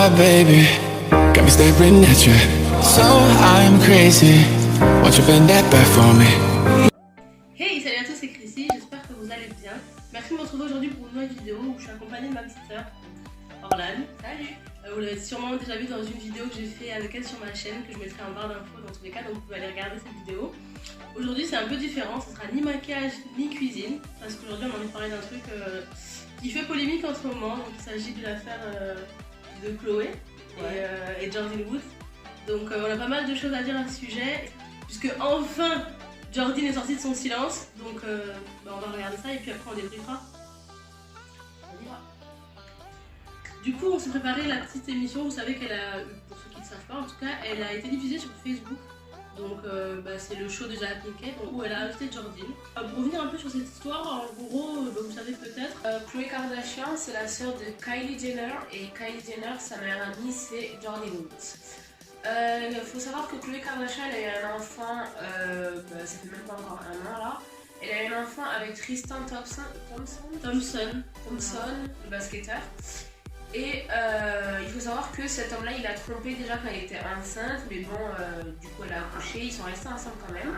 my baby, got me staring at you. So I'm crazy. Won't you bend that back for me? Hey, salut à tous, c'est Chrissy, j'espère que vous allez bien. Merci de me retrouver aujourd'hui pour une nouvelle vidéo où je suis accompagnée de ma petite sœur, Orlane. Salut. Vous l'avez sûrement déjà vu dans une vidéo que j'ai fait avec elle sur ma chaîne, que je mettrai en barre d'infos dans tous les cas, donc vous pouvez aller regarder cette vidéo. Aujourd'hui c'est un peu différent, ce sera ni maquillage ni cuisine, parce qu'aujourd'hui on a envie de parler d'un truc qui fait polémique en ce moment, donc il s'agit de l'affaire de Chloé et Jordyn Woods. Donc on a pas mal de choses à dire à ce sujet, puisque enfin Jordyn est sortie de son silence, donc on va regarder ça et puis après on débriefera. On y va. Du coup on s'est préparé la petite émission, vous savez qu'elle a, pour ceux qui ne savent pas en tout cas, elle a été diffusée sur Facebook. Donc c'est le show de Jada Pinkett où elle a invité Jordyn. Pour revenir un peu sur cette histoire, en gros, vous savez peut-être, Khloé Kardashian c'est la sœur de Kylie Jenner et Kylie Jenner, sa meilleure amie c'est Jordyn Woods. Il faut savoir que Khloé Kardashian elle a eu un enfant, ça fait même pas encore un an là. Elle a eu un enfant avec Tristan Thompson, le basketteur. Et il faut savoir que cet homme-là, il a trompé déjà quand elle était enceinte, mais bon, du coup elle a accouché, ils sont restés ensemble quand même.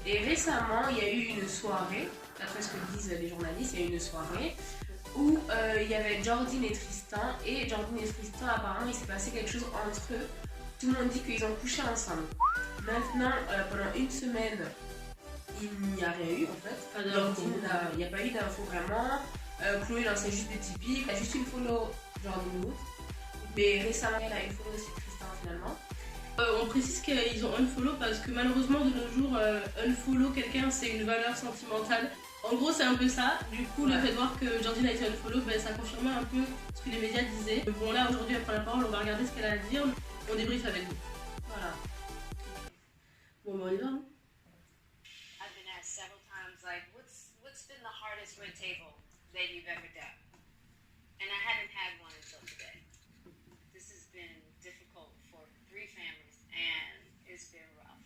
Et récemment, il y a eu une soirée, d'après ce que disent les journalistes, il y a eu une soirée où il y avait Jordyn et Tristan, apparemment il s'est passé quelque chose entre eux. Tout le monde dit qu'ils ont couché ensemble. Maintenant, pendant une semaine, il n'y a rien eu en fait. Il n'y a pas eu d'infos vraiment. Chloé lançait juste des typiques, elle a juste une follow Jordyn Woods. Mais récemment, elle a une follow aussi Tristan finalement. On précise qu'ils ont unfollow parce que malheureusement de nos jours, unfollow quelqu'un c'est une valeur sentimentale. En gros c'est un peu ça, du coup le fait de voir que Jordyn a été unfollow, ça confirmait un peu ce que les médias disaient. Bon là aujourd'hui elle prend la parole, on va regarder ce qu'elle a à dire, on débriefe avec vous. Voilà. Bon on y va. I've been asked several times like what's been the hardest red table that you've ever done? And I haven't had one until today. This has been difficult for 3 families and it's been rough.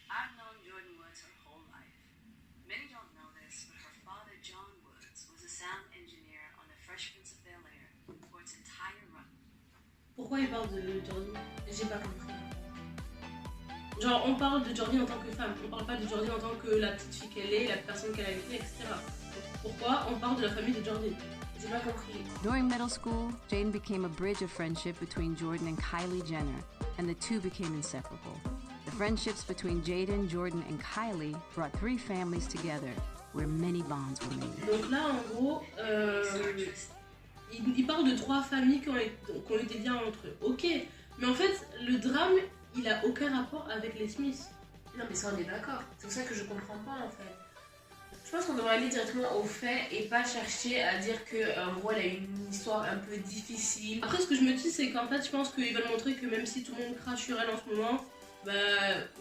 I've known Jordyn Woods her whole life. Many don't know this, but her father, John Woods, was a sound engineer on The Fresh Prince of Bel-Air for its entire run. Pourquoi il parle de Jordyn? J'ai pas compris. Genre on parle de Jordyn en tant que femme, on parle pas de Jordyn en tant que la petite fille qu'elle est, la personne qu'elle a été, etc. Pourquoi on parle de la famille de Jordyn? J'ai pas compris. During middle school, Jane became a bridge of friendship between Jordan and Kylie Jenner, and the two became inseparable. The friendships between Jaden, Jordan, and Kylie brought 3 families together, where many bonds were made. Donc là, en gros, il parle de 3 familles qui ont été bien entre eux. Ok, mais en fait, le drame, il a aucun rapport avec les Smiths. Non mais ça on est d'accord, c'est pour ça que je comprends pas en fait. Je pense qu'on devrait aller directement aux faits et pas chercher à dire qu'en gros elle a une histoire un peu difficile. Après ce que je me dis c'est qu'en fait je pense qu'ils veulent montrer que même si tout le monde crache sur elle en ce moment,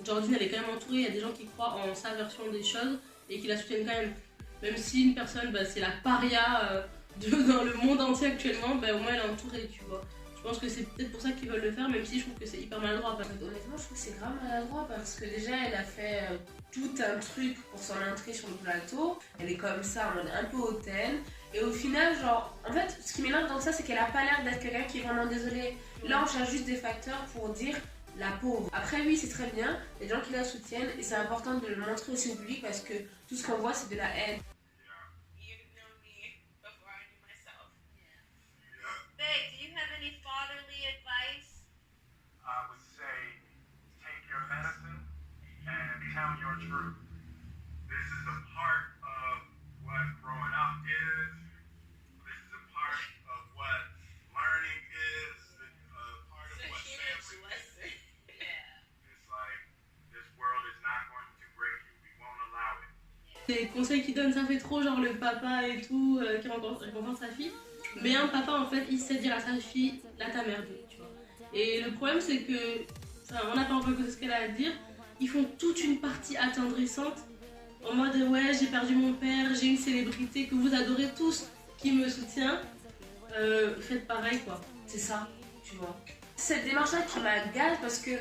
Jordyn elle est quand même entourée, il y a des gens qui croient en sa version des choses et qui la soutiennent quand même. Même si une personne c'est la paria dans le monde entier actuellement, au moins elle est entourée tu vois. Je pense que c'est peut-être pour ça qu'ils veulent le faire, même si je trouve que c'est hyper maladroit. Honnêtement, je trouve que c'est grave maladroit parce que déjà, elle a fait tout un truc pour son entrée sur le plateau. Elle est comme ça, en mode un peu hautaine. Et au final, genre, en fait, ce qui m'énerve dans ça, c'est qu'elle a pas l'air d'être quelqu'un qui est vraiment désolé. Là, on cherche juste des facteurs pour dire la pauvre. Après, oui, c'est très bien, il y a des gens qui la soutiennent et c'est important de le montrer aussi au public parce que tout ce qu'on voit, c'est de la haine. Babe, do you have any fatherly advice? I would say take your medicine and tell your truth. This is a part of what growing up is. This is a part of what learning is. A part of what family is. It's like this world is not going to break you. We won't allow it. Les conseils qu'il donne, ça fait trop genre le papa et tout qui récompense sa fille. Mais un papa en fait il sait dire à sa fille là t'as merdé tu vois. Et le problème c'est que on n'a pas encore écouté ce qu'elle a à dire. Ils font toute une partie attendrissante en mode ouais j'ai perdu mon père, j'ai une célébrité que vous adorez tous qui me soutient, faites pareil quoi. C'est ça, tu vois. Cette démarche là qui m'agace parce que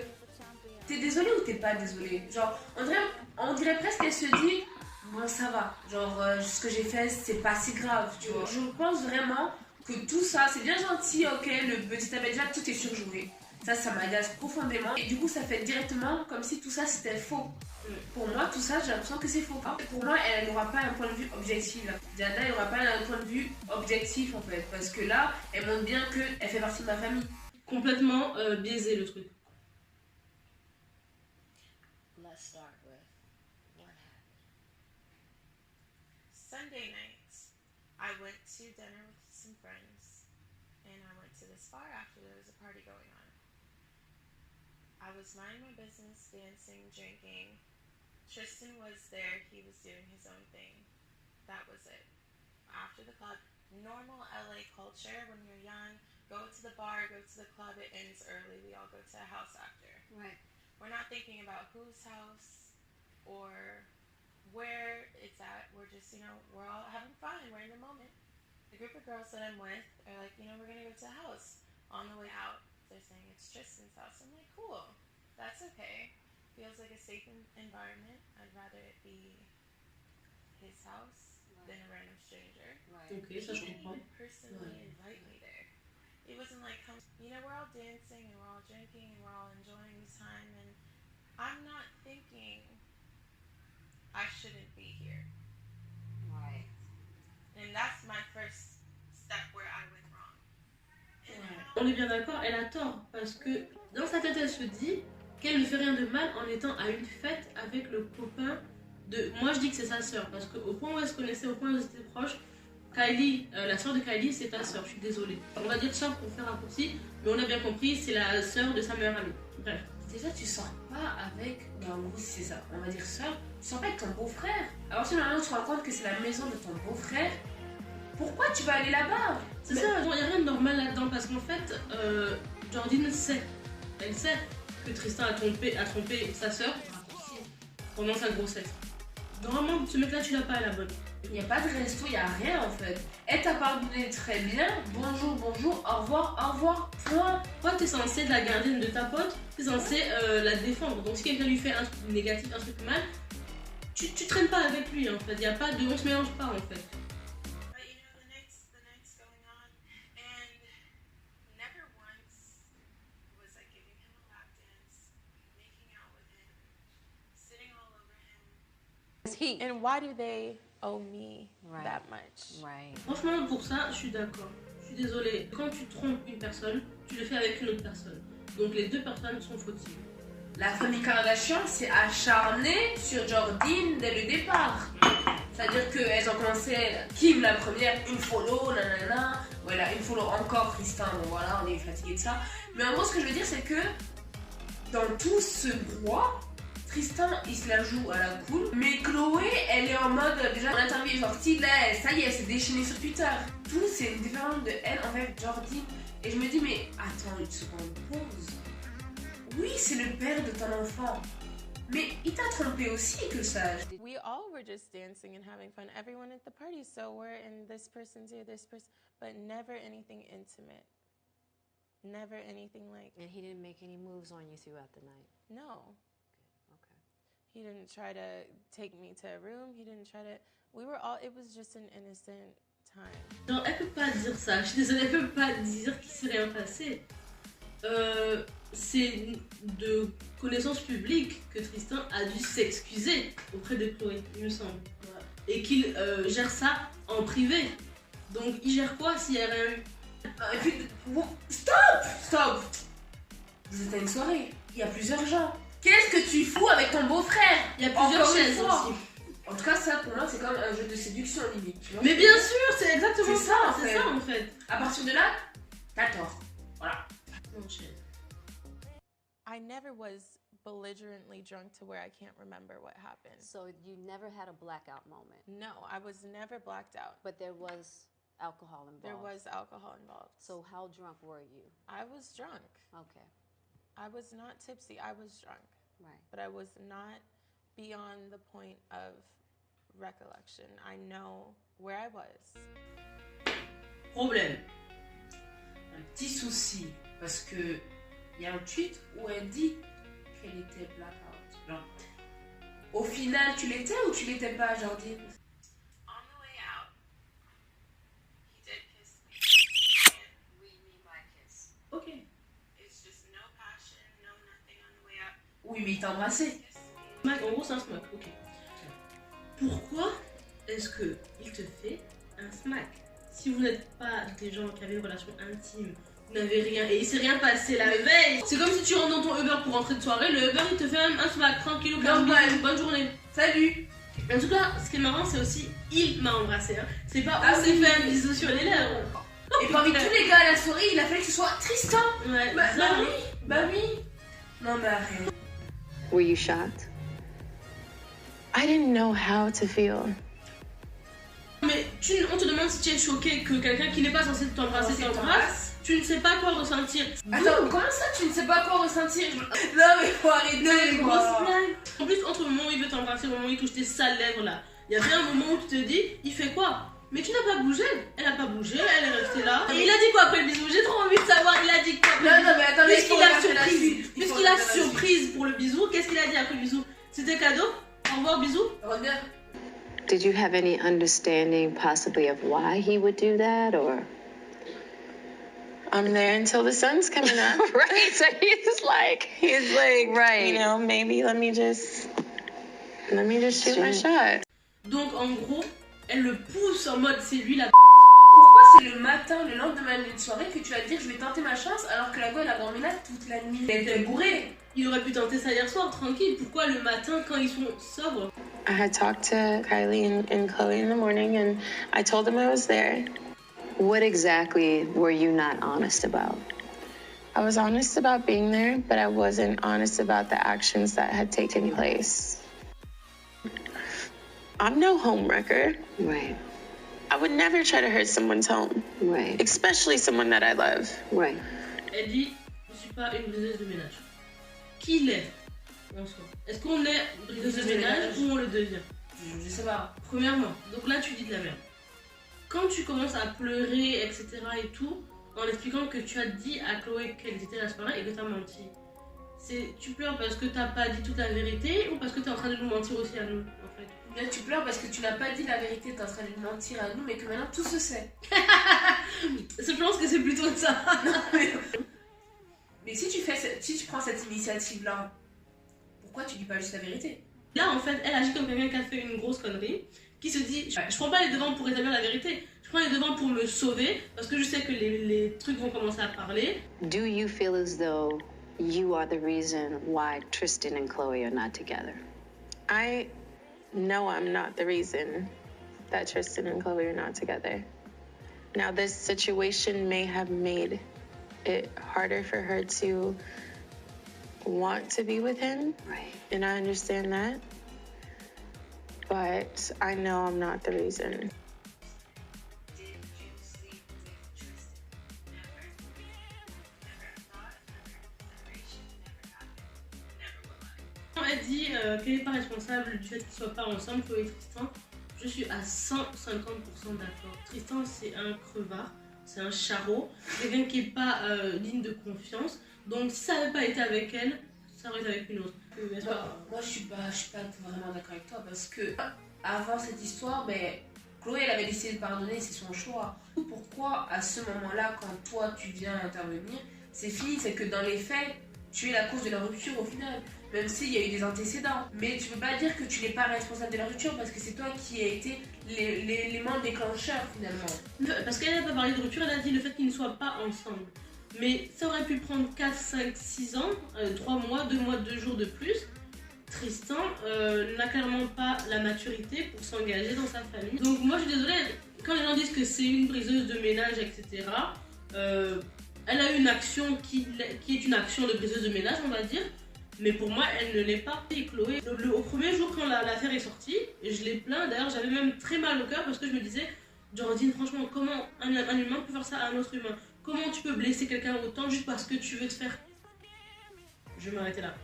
t'es désolé ou t'es pas désolé. Genre on dirait presque qu'elle se dit bon ça va, genre ce que j'ai fait c'est pas si grave tu vois. Je pense vraiment que tout ça, c'est bien gentil, ok, le petit déjà tout est surjoué. Ça m'agace profondément. Et du coup, ça fait directement comme si tout ça c'était faux. Pour moi, tout ça, j'ai l'impression que c'est faux. Pour moi, elle n'aura pas un point de vue objectif. Diana n'aura pas un point de vue objectif en fait. Parce que là, elle montre bien qu'elle fait partie de ma famille. Complètement biaisé le truc. Let's start with what happened. Sunday night, I went to dinner with some friends, and I went to this bar after there was a party going on. I was minding my business, dancing, drinking. Tristan was there, he was doing his own thing. That was it. After the club, normal LA culture, when you're young, go to the bar, go to the club, it ends early, we all go to a house after. Right. We're not thinking about whose house or where it's at. We're just, we're all having fun. We're in the moment. The group of girls that I'm with are like, we're going to go to the house. On the way out, they're saying it's Tristan's house. I'm like, cool. That's okay. Feels like a safe environment. I'd rather it be his house than a random stranger. Right. Ok, ça je He comprends. didn't personally invite me there. It wasn't like, we're all dancing and we're all drinking and we're all enjoying this time, and I'm not thinking I shouldn't be here. Right. And that's my first step where I went wrong. On est bien d'accord, elle a tort. Parce que dans sa tête, elle se dit qu'elle ne fait rien de mal en étant à une fête avec le copain de... Moi, je dis que c'est sa sœur. Parce qu'au point où elle se connaissait, au point où elle était proche, Kylie, la sœur de Kylie, c'est ta sœur. Je suis désolée. On va dire sœur pour faire raccourci, mais on a bien compris, c'est la sœur de sa meilleure amie. Bref. Déjà, tu sors pas avec, en gros, c'est ça, on va dire sœur, tu sors pas avec ton beau-frère. Alors, si maintenant tu te rends compte que c'est la maison de ton beau-frère, pourquoi tu vas aller là-bas? C'est ça, il n'y a rien de normal là-dedans parce qu'en fait, Jordine sait, elle sait que Tristan a trompé sa sœur pendant sa grossesse. Normalement, ce mec-là, tu l'as pas à la bonne. Il n'y a pas de resto, il n'y a rien en fait. Elle t'a pardonné très bien, bonjour, bonjour, au revoir, point. Toi, t'es censé être la gardienne de ta pote, t'es censé la défendre. Donc si quelqu'un lui fait un truc négatif, un truc mal, tu traînes pas avec lui en fait. Il y a pas de... On se mélange pas en fait. But the night's going on, and never once was I giving him a lap dance, making out with him, sitting all over him. And why do they owe me Right. that much? Right. Franchement, pour ça, je suis d'accord. Je suis désolée. Quand tu trompes une personne, tu le fais avec une autre personne. Donc les deux personnes sont fautives. La famille Kardashian s'est acharnée sur Jordine dès le départ. C'est-à-dire qu'elles ont commencé, Kim la première, une follow, nanana, voilà, une follow encore, Tristan, bon voilà, on est fatigué de ça. Mais en gros, ce que je veux dire, c'est que dans tout ce brouhaha, Tristan, il se la joue à la cool, mais Chloé, elle est en mode, déjà, l'interview est sortie, là, ça y est, elle s'est déchaînée sur Twitter. Tout, c'est une différence de elle envers Jordine. Et je me dis, mais attends une seconde, pause. Oui, c'est le père de ton enfant. Mais il t'a trompé aussi, que sage. We all were just dancing and having fun. Everyone at the party, so we're in this person's ear, this person, but never anything intimate. Never anything like, And he didn't make any moves on you throughout the night. no. Okay. He didn't try to take me to a room. He didn't try to, we were all, it was just an innocent time. Non, elle peut pas dire ça. Je suis désolée, elle peut pas dire qu'il s'est rien passé. C'est de connaissance publique que Tristan a dû s'excuser auprès de Chloé, il me semble. Et qu'il gère ça en privé. Donc il gère quoi s'il y a rien eu? Et puis, stop. Vous êtes à une soirée, il y a plusieurs gens. Qu'est-ce que tu fous avec ton beau-frère? Il y a plusieurs Encore une chaises fois. aussi. En tout cas, ça pour moi, c'est comme un jeu de séduction limite. Tu vois. Mais bien sûr, c'est exactement C'est ça, ça, en c'est fait. ça en fait. À partir de là, t'as tort. Voilà. Non, chaise. I never was belligerently drunk to where I can't remember what happened. So you never had a blackout moment, No, I was never blacked out. but there was alcohol involved. There was alcohol involved. So how drunk were you? I was drunk. Okay. I was not tipsy. I was drunk. Right. But I was not beyond the point of recollection. I know where I was. Problème. Un petit souci. Parce que il y a un tweet où elle dit qu'elle était blackout. Genre, au final, tu l'étais ou tu l'étais pas, Jordine? On the way out, he did kiss me. Oui, mais il t'a embrassé. Smack, en gros, c'est un smack, ok. Pourquoi est-ce que il te fait un smack? Si vous n'êtes pas des gens qui avaient une relation intime, vous n'avez rien et il s'est rien passé la veille, c'est comme si tu rentres dans ton Uber pour rentrer de soirée, le Uber il te fait un smack, tranquille, bonne journée. Salut. En tout cas, ce qui est marrant, c'est aussi il m'a embrassé. Hein. C'est pas Ah on s'est oui. fait un bisou sur les lèvres. Et parmi tous les gars à la soirée, il a fallu que ce soit Tristan. Ouais, Bah bizarre, hein. oui, bah oui. Non mais arrête. Were you shocked? I didn't know how to feel. Mais on te demande si tu es choqué que quelqu'un qui n'est pas censé t'embrasser t'embrasse. Tu ne sais pas quoi ressentir. Attends, comment ça tu ne sais pas quoi ressentir? Non mais faut arrêter Grosse quoi. blague. En plus, entre le moment où il veut t'embrasser et le moment où il touche tes sales lèvres là, il y a bien un moment où tu te dis, il fait quoi? Mais tu n'as pas bougé. Elle n'a pas bougé, elle est restée là. Et il a dit quoi après le bisou? J'ai trop envie de savoir, il a dit quoi après le bisou? Non mais attendez, Puisqu'il a surprise pour le bisou, qu'est-ce qu'il a dit après le bisou? C'était cadeau? Au revoir, bisous? Reviens. Did you have any understanding possibly of why he would do that, or? I'm there until the sun's coming up. Right, so he's like, right. you know, maybe let me just shoot my shot. Donc en gros, elle le pousse en mode c'est lui la Pourquoi c'est le matin, le lendemain d'une soirée que tu vas te dire je vais tenter ma chance alors que la gueule a dormi là toute la nuit? Elle était bourrée. Il aurait pu tenter ça hier soir, tranquille. Pourquoi le matin quand ils sont sobres? I had talked to Kylie and Chloe in the morning, and I told them I was there. what exactly were you not honest about? I was honest about being there, but I wasn't honest about the actions that had taken place. I'm no homewrecker. Right, I would never try to hurt someone's home, right, especially someone that I love. right. Elle dit, je suis pas une briseuse de ménage. Qui l'est en soi? Est-ce qu'on est briseuse de ménage ou on le devient? Je sais pas. Premièrement, donc là tu dis de la merde. Quand tu commences à pleurer, etc. et tout, en expliquant que tu as dit à Chloé qu'elle était la soirée et que t'as menti, tu pleures parce que t'as pas dit toute la vérité ou parce que t'es en train de nous mentir aussi à nous, en fait? Bien, tu pleures parce que tu n'as pas dit la vérité, t'es en train de mentir à nous, mais que maintenant tout se sait. Je pense que c'est plutôt ça. Mais si tu prends cette initiative-là, pourquoi tu dis pas juste la vérité? Là, en fait, elle agit comme quelqu'un qui a fait une grosse connerie, qui se dit, je prends pas les devants pour établir la vérité, je prends les devants pour me sauver, parce que je sais que les trucs vont commencer à parler. Do you feel as though you are the reason why Tristan and Chloe are not together? I know I'm not the reason that Tristan and Chloe are not together. Now, this situation may have made it harder for her to want to be with him, Right. and I understand that. But I know I'm not the reason. Did you sleep with Tristan? Never. Never thought, never separation, never happened. Never will I. Elle dit qu'elle n'est pas responsable du fait qu'ils ne soient pas ensemble, Chloé et Tristan. Je suis à 150% d'accord. Tristan, c'est un crevard, c'est un charreau, quelqu'un qui n'est pas digne de confiance. Donc, si ça n'avait pas été avec elle, ça aurait été avec une autre. Moi, je suis pas vraiment d'accord avec toi parce que avant cette histoire, Chloé, elle avait décidé de pardonner, c'est son choix. Pourquoi à ce moment-là, quand toi tu viens intervenir, c'est fini, c'est que dans les faits, tu es la cause de la rupture au final, même s'il y a eu des antécédents. Mais tu peux pas dire que tu n'es pas responsable de la rupture parce que c'est toi qui as été l'élément déclencheur finalement. Parce qu'elle n'a pas parlé de rupture, elle a dit le fait qu'ils ne soient pas ensemble. Mais ça aurait pu prendre 4, 5, 6 ans, 3 mois, 2 mois, 2 jours de plus. Tristan n'a clairement pas la maturité pour s'engager dans sa famille. Donc moi je suis désolée, quand les gens disent que c'est une briseuse de ménage, etc., elle a une action qui est une action de briseuse de ménage, on va dire. Mais pour moi, elle ne l'est pas. Et Chloé, au premier jour quand l'affaire est sortie, je l'ai plaint. D'ailleurs, j'avais même très mal au cœur parce que je me disais, Jordine, franchement, comment un humain peut faire ça à un autre humain? Comment tu peux blesser quelqu'un autant juste parce que tu veux te faire... Je vais m'arrêter là.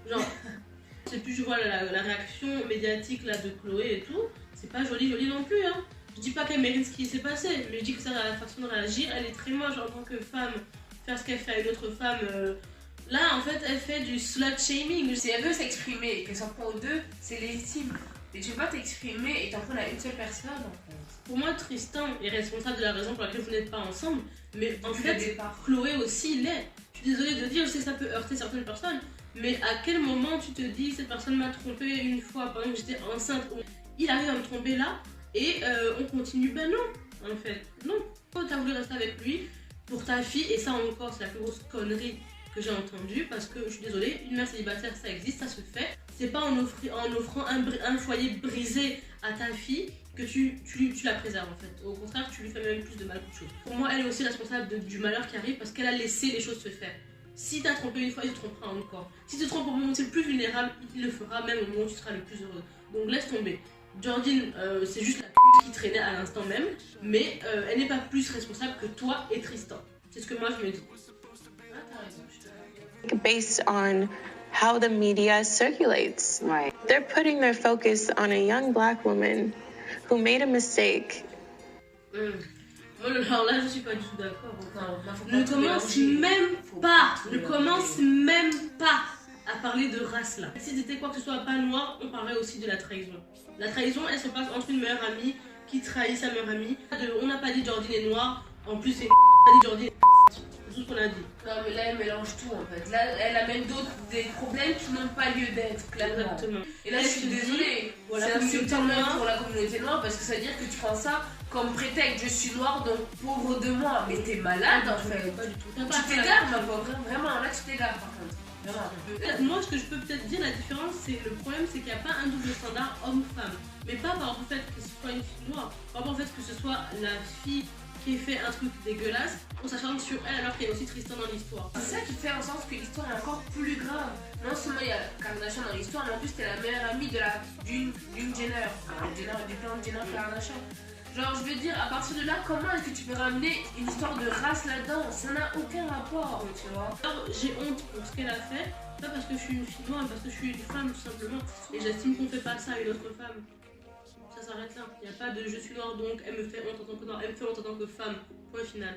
Genre, c'est plus je vois la réaction médiatique là de Chloé et tout, c'est pas joli non plus. Hein. Je dis pas qu'elle mérite ce qui s'est passé, mais je dis que ça, la façon de réagir, elle est très moche en tant que femme. Faire ce qu'elle fait à une autre femme... Là, en fait, elle fait du slut shaming. Si elle veut s'exprimer et qu'elle s'en prend aux deux, c'est légitime. Mais tu peux pas t'exprimer et t'en prendre à une seule personne en fait. Pour moi, Tristan est responsable de la raison pour laquelle vous n'êtes pas ensemble. Mais en Depuis fait, le départ. Chloé aussi l'est. Je suis désolée de dire, je sais que ça peut heurter certaines personnes, mais à quel moment tu te dis cette personne m'a trompé une fois pendant que j'étais enceinte, il arrive à me tromper là et on continue? Ben non, en fait, non. Tu as voulu rester avec lui pour ta fille, et ça encore c'est la plus grosse connerie que j'ai entendue, parce que je suis désolée, une mère célibataire ça existe, ça se fait. C'est pas en offrant un foyer brisé à ta fille que tu la préserves en fait. Au contraire, tu lui fais même plus de mal qu'autre chose. Pour moi, elle est aussi responsable du malheur qui arrive parce qu'elle a laissé les choses se faire. Si t'as trompé une fois, il te trompera encore. Si tu te trompes au moment où tu es le plus vulnérable, il le fera même au moment où tu seras le plus heureux. Donc laisse tomber. Jordyn, c'est juste la pute qui traînait à l'instant même, mais elle n'est pas plus responsable que toi et Tristan. C'est ce que moi je me dis. Ah, t'as raison, je te Based on how the media circulates. Right. They're putting their focus on a young black woman who made a mistake. Alors là, je suis pas du tout d'accord. Non, Ne commence même pas à parler de race là. Si c'était quoi que ce soit pas noir, on parlerait aussi de la trahison. La trahison, elle se passe entre une meilleure amie qui trahit sa meilleure amie. On n'a pas dit Jordyn est noire, en plus c'est on a dit Jordyn est c'est tout ce qu'on a dit. Non mais là elle mélange tout en fait. Là elle amène des problèmes qui n'ont pas lieu d'être, clairement. Exactement. Et là je suis désolée, voilà, c'est insultant même noire. pour la communauté noire parce que ça veut dire que tu prends ça comme prétexte. Je suis noire donc pauvre de moi. Mais t'es malade en fait. Pas du tout. Tu t'égares ma pauvre, vraiment là tu t'égares par contre. Vraiment. Moi, ce que je peux peut-être dire, la différence, c'est le problème, c'est qu'il n'y a pas un double standard homme-femme. Mais pas par rapport au fait que ce soit une fille noire, par rapport au fait que ce soit la fille qui fait un truc dégueulasse, on s'acharne sur elle alors qu'il y a aussi Tristan dans l'histoire. C'est ça qui fait en sorte que l'histoire est encore plus grave. Non seulement il y a Kardashian dans l'histoire, mais en plus t'es la meilleure amie d'une Jenner. Du plan de Jenner Kardashian. Genre je veux dire, à partir de là, comment est-ce que tu peux ramener une histoire de race là-dedans? Ça n'a aucun rapport, tu vois. Alors, j'ai honte pour ce qu'elle a fait, pas parce que je suis une fille noire, mais parce que je suis une femme tout simplement. Et j'estime qu'on fait pas ça à une autre femme. Ça s'arrête là. Il n'y a pas de je suis noire donc elle me fait honte en tant que noire, elle me fait honte en tant que femme. Point final.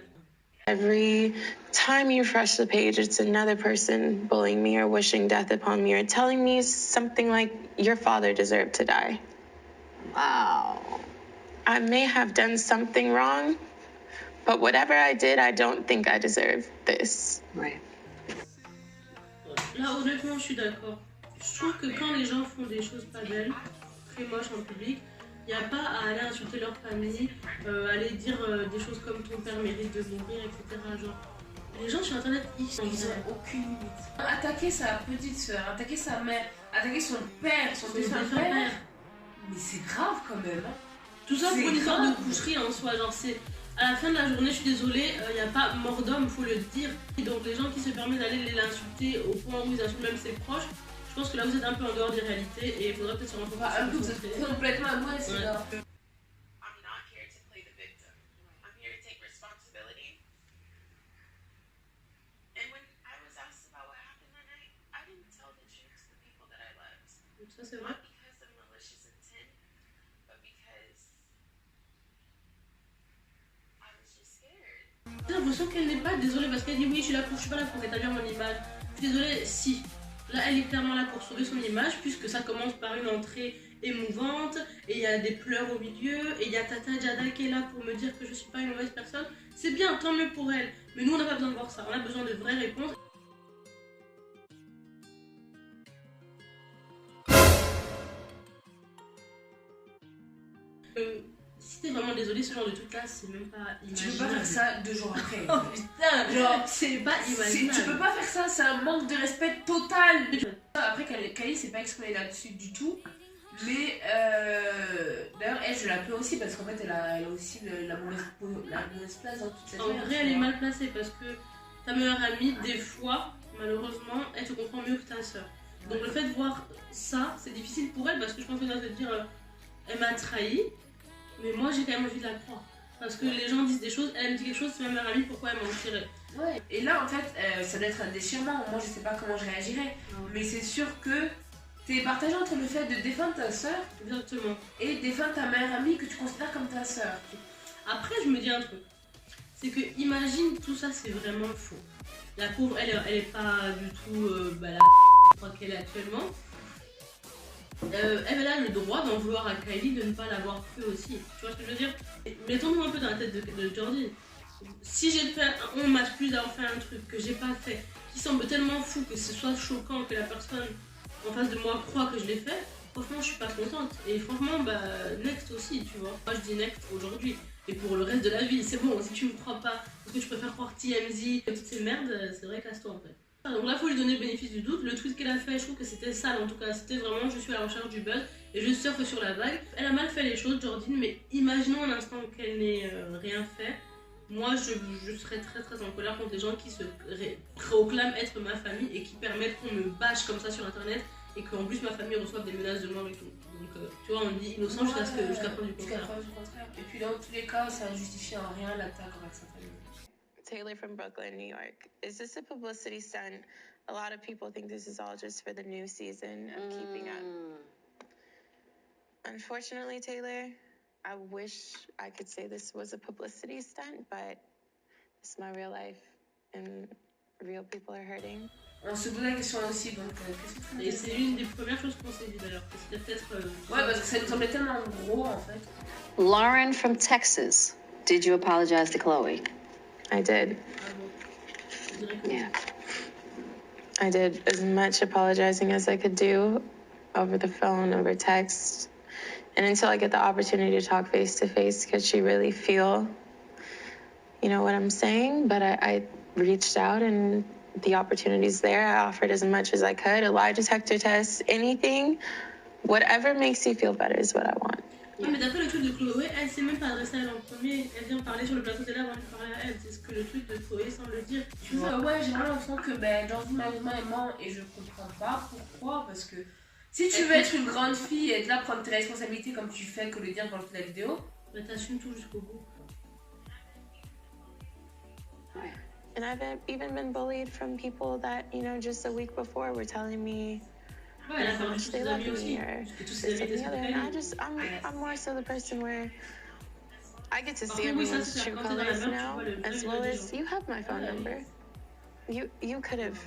Every time you refresh the page, it's another person bullying me or wishing death upon me or telling me something like, your father deserved to die. Wow. I may have done something wrong, but whatever I did, I don't think I deserve this. Right. Là, honnêtement, je suis d'accord. Je trouve que quand les gens font des choses pas belles, très moches en public, il n'y a pas à aller insulter leur famille, aller dire des choses comme ton père mérite de mourir, etc. Genre, les gens sur internet, ils ont aucune limite. Attaquer sa petite soeur, attaquer sa mère, attaquer son père, son défunt père. Mais c'est grave quand même. Hein. Tout ça pour une histoire de coucherie en soi. Genre, c'est à la fin de la journée, je suis désolée, il n'y a pas mort d'homme, faut le dire. Et donc, les gens qui se permettent d'aller l'insulter au point où ils insultent même ses proches, je pense que là vous êtes un peu en dehors des réalités et il faudrait peut-être se rendre compte. Un peu, vous êtes complètement à moi, c'est là. I'm not here to play the victim. I'm here to take responsibility. And when I was asked about what happened that night, I didn't tell the truth to the people that I loved. Ça c'est vrai. Not because of malicious intent, but because I was just scared. J'ai l'impression qu'elle n'est pas désolée parce qu'elle dit oui, je suis pas là pour rétablir mon image. Je suis désolée, si. Là, elle est clairement là pour sauver son image, puisque ça commence par une entrée émouvante, et il y a des pleurs au milieu, et il y a Tata Jada qui est là pour me dire que je suis pas une mauvaise personne. C'est bien, tant mieux pour elle. Mais nous, on n'a pas besoin de voir ça. On a besoin de vraies réponses. Si t'es vraiment désolé, ce genre de truc là, c'est même pas imaginable. Tu peux pas faire ça 2 jours après. Oh putain, genre, c'est pas imaginable. Tu peux pas faire ça, c'est un manque de respect total. Après, Kylie s'est pas exprimée là-dessus du tout. Mais d'ailleurs, elle, je l'appelle aussi parce qu'en fait, elle a aussi la mauvaise place dans toute cette En vrai, elle est mal placée parce que ta meilleure amie, des fois, malheureusement, elle te comprend mieux que ta soeur. Donc le fait de voir ça, c'est difficile pour elle parce que je pense qu'elle va te dire elle m'a trahi, mais moi j'ai quand même envie de la croire. Parce que les gens disent des choses, elle me dit quelque chose, c'est ma meilleure amie, pourquoi elle mentirait? Ouais. Et là, en fait, ça doit être un déchirement. Moi, je sais pas comment je réagirais. Mais c'est sûr que t'es partagé entre le fait de défendre ta soeur. Exactement. Et défendre ta meilleure amie que tu considères comme ta soeur. Après, je me dis un truc. C'est que, imagine, tout ça, c'est vraiment faux. La pauvre, elle est pas du tout la qu'elle est actuellement. Elle a le droit d'en vouloir à Kylie de ne pas l'avoir cru aussi. Tu vois ce que je veux dire? Mettons-nous un peu dans la tête de Jordyn. Si on m'accuse d'avoir fait un truc que j'ai pas fait, qui semble tellement fou que ce soit choquant que la personne en face de moi croit que je l'ai fait, franchement je suis pas contente. Et franchement next aussi, tu vois. Moi je dis next aujourd'hui et pour le reste de la vie, c'est bon. Si tu me crois pas, parce que tu préfères croire TMZ et toutes ces merdes, c'est vrai, casse-toi en fait. Donc là, faut lui donner le bénéfice du doute. Le tweet qu'elle a fait, je trouve que c'était sale en tout cas. C'était vraiment je suis à la recherche du buzz et je surfe sur la vague. Elle a mal fait les choses, Jordine, mais imaginons un instant qu'elle n'ait rien fait. Moi, je serais très en colère contre les gens qui se proclament être ma famille et qui permettent qu'on me bâche comme ça sur internet et qu'en plus ma famille reçoive des menaces de mort et tout. Donc, tu vois, on dit innocent jusqu'à preuve du contraire. Et puis, dans tous les cas, ça justifie en rien l'attaque envers sa famille. Taylor from Brooklyn, New York. Is this a publicity stunt? A lot of people think this is all just for the new season of Keeping Up. Unfortunately, Taylor, I wish I could say this was a publicity stunt, but it's my real life and real people are hurting. On se pose la question aussi, donc qu'est-ce que tu veux Et c'est une des premières choses qu'on s'est dit d'ailleurs, que c'était peut-être... ouais, parce que ça nous semblait tellement gros en fait. Lauren from Texas. Did you apologize to Chloe? I did. Yeah. I did as much apologizing as I could do over the phone, over text. And until I get the opportunity to talk face to face, could she really feel, you know, what I'm saying? But I reached out and the opportunity's there. I offered as much as I could. A lie detector test, anything, whatever makes you feel better is what I want. Ouais, mais d'après le tweet de Chloé, elle s'est même pas adressée à elle en premier, elle vient parler sur le plateau télé avant de parler à elle, c'est ce que le tweet de Chloé semble dire. Tu vois, ouais, j'ai vraiment l'impression que Jordine malheureusement elle ment et je comprends pas pourquoi, parce que si tu veux être une grande fille et être là, prendre tes responsabilités comme tu fais que le dire dans la vidéo, bah t'assumes tout jusqu'au bout. And I've even been bullied from people that, you know, just a week before were telling me Ouais, elle a fait un they love me or this and the other. And I'm more so the person where I get to see everyone's true colors now, as well as you have my phone number. You could have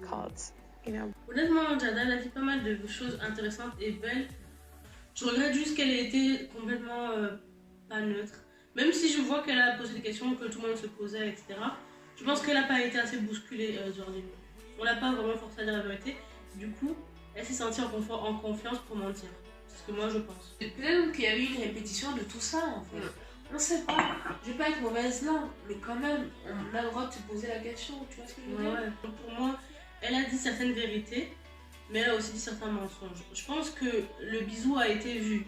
called, you know. Honnêtement, Jada, elle a dit pas mal de choses intéressantes et belles. Je regrette juste qu'elle ait été complètement pas neutre. Même si je vois qu'elle a posé des questions que tout le monde se posait, etc. Je pense qu'elle n'a pas été assez bousculée, Jordine. On l'a pas vraiment forcée à dire la vérité. Du coup, elle s'est sentie en confiance pour mentir. C'est ce que moi je pense. Peut-être qu'il y a eu une répétition de tout ça en fait. On sait pas, je vais pas être mauvaise langue, mais quand même, on a le droit de se poser la question, tu vois ce que je veux dire? Ouais. Donc pour moi, elle a dit certaines vérités, mais elle a aussi dit certains mensonges. Je pense que le bisou a été vu.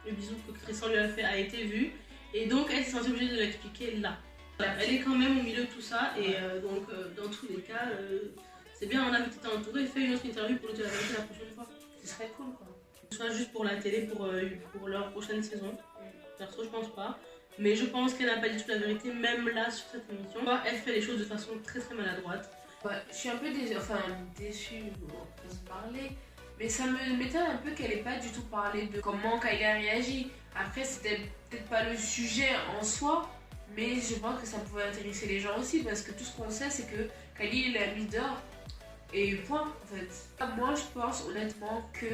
Le bisou que Tristan lui a fait a été vu. Et donc elle s'est sentie obligée de l'expliquer là. Elle est quand même au milieu de tout ça et donc dans tous les cas, c'est bien, on a vu que tu étais entourée et fais une autre interview pour nous dire la vérité la prochaine fois. Ce serait cool quoi. Soit juste pour la télé, pour leur prochaine saison. Perso, je pense pas. Mais je pense qu'elle n'a pas dit toute la vérité, même là sur cette émission. Elle fait les choses de façon très maladroite. Ouais, je suis un peu déçue, on peut se parler. Mais ça me m'étonne un peu qu'elle ait pas du tout parlé de comment Kylie a réagi. Après, c'était peut-être pas le sujet en soi. Mais je pense que ça pouvait intéresser les gens aussi parce que tout ce qu'on sait c'est que Kylie l'a mis dehors et point en fait. Moi je pense honnêtement que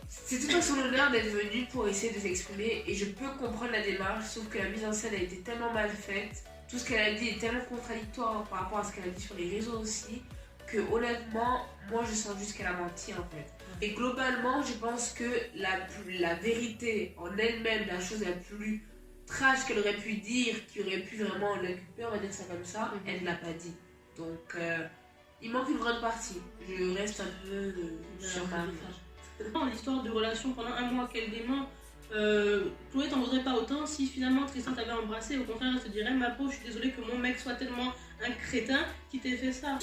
c'est tout à son honneur d'être venue pour essayer de s'exprimer et je peux comprendre la démarche sauf que la mise en scène a été tellement mal faite, tout ce qu'elle a dit est tellement contradictoire par rapport à ce qu'elle a dit sur les réseaux aussi que honnêtement moi je sens juste qu'elle a menti en fait. Et globalement je pense que la vérité en elle-même, la chose la plus trash qu'elle aurait pu dire, qui aurait pu vraiment l'occuper, on va dire ça comme ça, elle ne l'a pas dit. Donc, il manque une grande partie. Je reste un peu sur ma vie. L'histoire de relation pendant un mois qu'elle dément, Chloé t'en voudrait pas autant si finalement Tristan t'avait embrassé. Au contraire, elle se dirait ma peau, je suis désolée que mon mec soit tellement un crétin qui t'ait fait ça.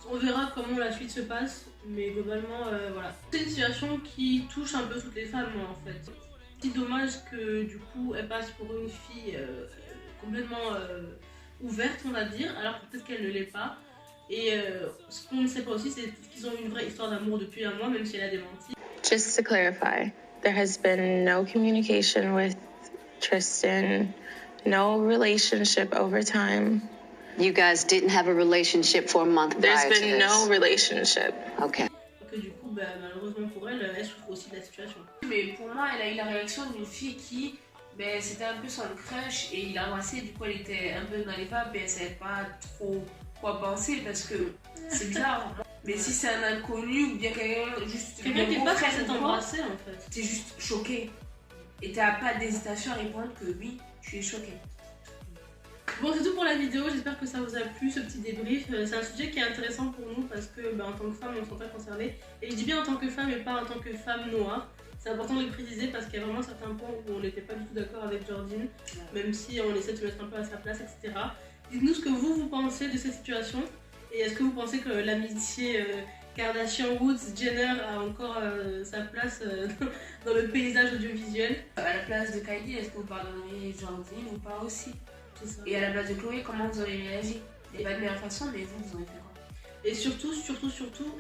On verra comment la suite se passe, mais globalement, voilà. C'est une situation qui touche un peu toutes les femmes, moi, en fait. C'est dommage que du coup elle passe pour une fille complètement ouverte on va dire, alors peut-être qu'elle ne l'est pas. Et ce qu'on ne sait pas aussi c'est qu'ils ont une vraie histoire d'amour depuis un mois même si elle a démenti. Just to clarify, there has been no communication with Tristan, no relationship over time. You guys didn't have a relationship for a month prior to this? There's been no relationship. Okay. Que du coup malheureusement pour elle, elle souffre aussi de la situation. Mais pour moi elle a eu la réaction d'une fille qui Ben, c'était un peu son crush et il l'a embrassé, du coup elle était un peu dans les vapes et elle savait pas trop quoi penser parce que c'est bizarre. Mais si c'est un inconnu ou bien Quelqu'un qui est pas censé t'embrasser en fait. T'es juste choqué et t'as pas d'hésitation à répondre que oui, tu es choqué. Bon, c'est tout pour la vidéo, j'espère que ça vous a plu ce petit débrief. C'est un sujet qui est intéressant pour nous parce que en tant que femme on se sent pas concerné. Et je dis bien en tant que femme et pas en tant que femme noire. C'est important de le préciser parce qu'il y a vraiment certains points où on n'était pas du tout d'accord avec Jordine, même si on essaie de se mettre un peu à sa place, etc. Dites-nous ce que vous pensez de cette situation et est-ce que vous pensez que l'amitié Kardashian-Woods-Jenner a encore sa place dans le paysage audiovisuel. À la place de Kylie, est-ce que vous pardonneriez Jordine ou pas aussi? Ça. Et à la place de Chloé, comment vous auriez réagi? Et pas de meilleure façon, mais vous auriez fait quoi? Et surtout,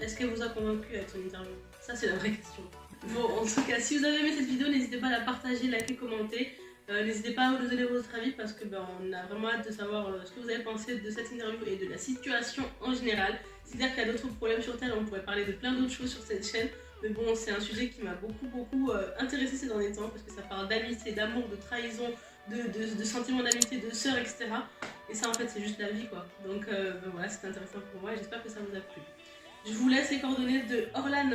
est-ce qu'elle vous a convaincu avec son interview? Ça, c'est la vraie question. Bon, en tout cas, si vous avez aimé cette vidéo, n'hésitez pas à la partager, liker, commenter. N'hésitez pas à nous donner votre avis parce que on a vraiment hâte de savoir ce que vous avez pensé de cette interview et de la situation en général. C'est-à-dire qu'il y a d'autres problèmes sur Terre, on pourrait parler de plein d'autres choses sur cette chaîne. Mais bon, c'est un sujet qui m'a beaucoup intéressé ces derniers temps parce que ça parle d'amitié, d'amour, de trahison, de sentiments d'amitié, de sœurs, etc. Et ça, en fait, c'est juste la vie, quoi. Donc voilà, c'était intéressant pour moi et j'espère que ça vous a plu. Je vous laisse les coordonnées de Orlan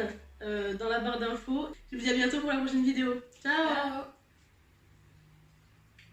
dans la barre d'infos. Je vous dis à bientôt pour la prochaine vidéo. Ciao.